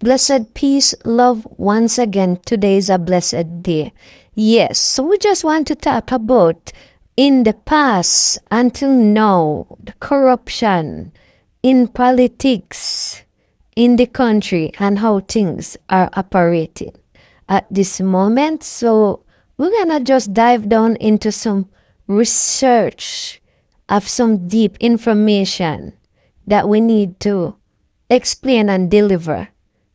Blessed peace, love, once again, today is a blessed day. Yes, so we just want to talk about in the past until now, the corruption in politics in the country and how things are operating at this moment. So we're gonna just dive down into some research of some deep information that we need to explain and deliver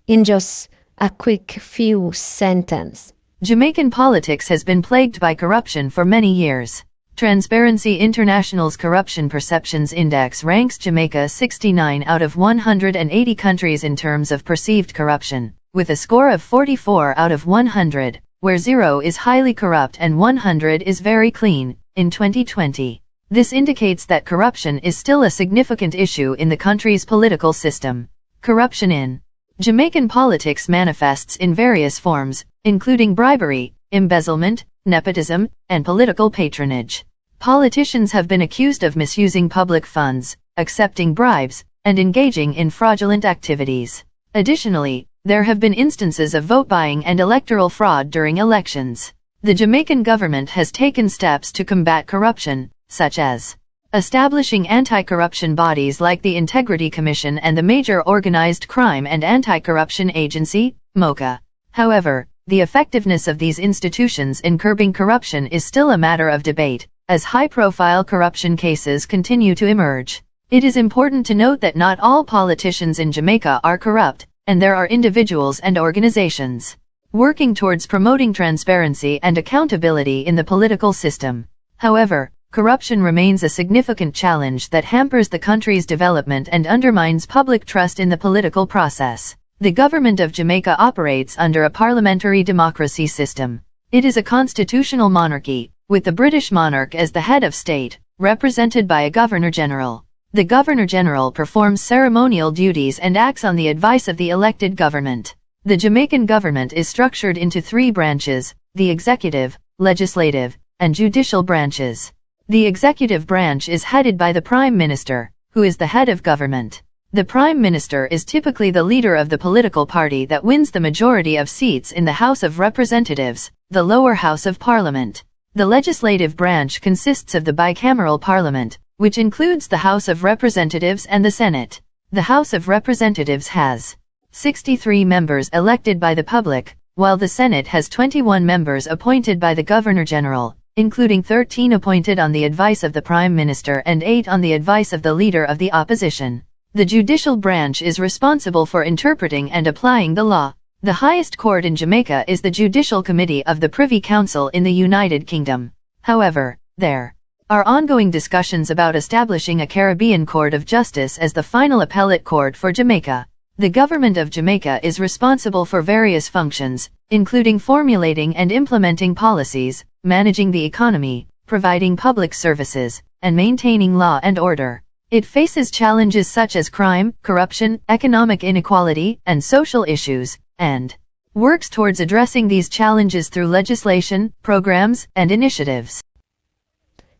in just a quick few sentences. Jamaican politics has been plagued by corruption for many years. Transparency International's Corruption Perceptions Index ranks Jamaica 69 out of 180 countries in terms of perceived corruption, with a score of 44 out of 100, where 0 is highly corrupt and 100 is very clean, in 2020. This indicates that corruption is still a significant issue in the country's political system. Corruption in Jamaican politics manifests in various forms, including bribery, embezzlement, nepotism, and political patronage. Politicians have been accused of misusing public funds, accepting bribes, and engaging in fraudulent activities. Additionally, there have been instances of vote buying and electoral fraud during elections. The Jamaican government has taken steps to combat corruption, such as establishing anti-corruption bodies like the Integrity Commission and the Major Organized Crime and Anti-Corruption Agency, MOCA. However, the effectiveness of these institutions in curbing corruption is still a matter of debate, as high-profile corruption cases continue to emerge. It is important to note that not all politicians in Jamaica are corrupt, and there are individuals and organizations working towards promoting transparency and accountability in the political system. However, corruption remains a significant challenge that hampers the country's development and undermines public trust in the political process. The government of Jamaica operates under a parliamentary democracy system. It is a constitutional monarchy, with the British monarch as the head of state, represented by a Governor-General. The Governor-General performs ceremonial duties and acts on the advice of the elected government. The Jamaican government is structured into 3 branches: the executive, legislative, and judicial branches. The executive branch is headed by the Prime Minister, who is the head of government. The Prime Minister is typically the leader of the political party that wins the majority of seats in the House of Representatives, the lower house of Parliament. The legislative branch consists of the bicameral parliament, which includes the House of Representatives and the Senate. The House of Representatives has 63 members elected by the public, while the Senate has 21 members appointed by the Governor-General, including 13 appointed on the advice of the Prime Minister and 8 on the advice of the Leader of the Opposition. The judicial branch is responsible for interpreting and applying the law. The highest court in Jamaica is the Judicial Committee of the Privy Council in the United Kingdom. However, there are ongoing discussions about establishing a Caribbean Court of Justice as the final appellate court for Jamaica. The government of Jamaica is responsible for various functions, including formulating and implementing policies, managing the economy, providing public services, and maintaining law and order. It faces challenges such as crime, corruption, economic inequality, and social issues, and works towards addressing these challenges through legislation, programs, and initiatives.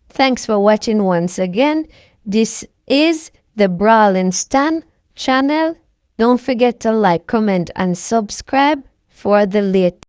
Thanks for watching once again. This is the Brawling Stan channel. Don't forget to like, comment, and subscribe for the latest.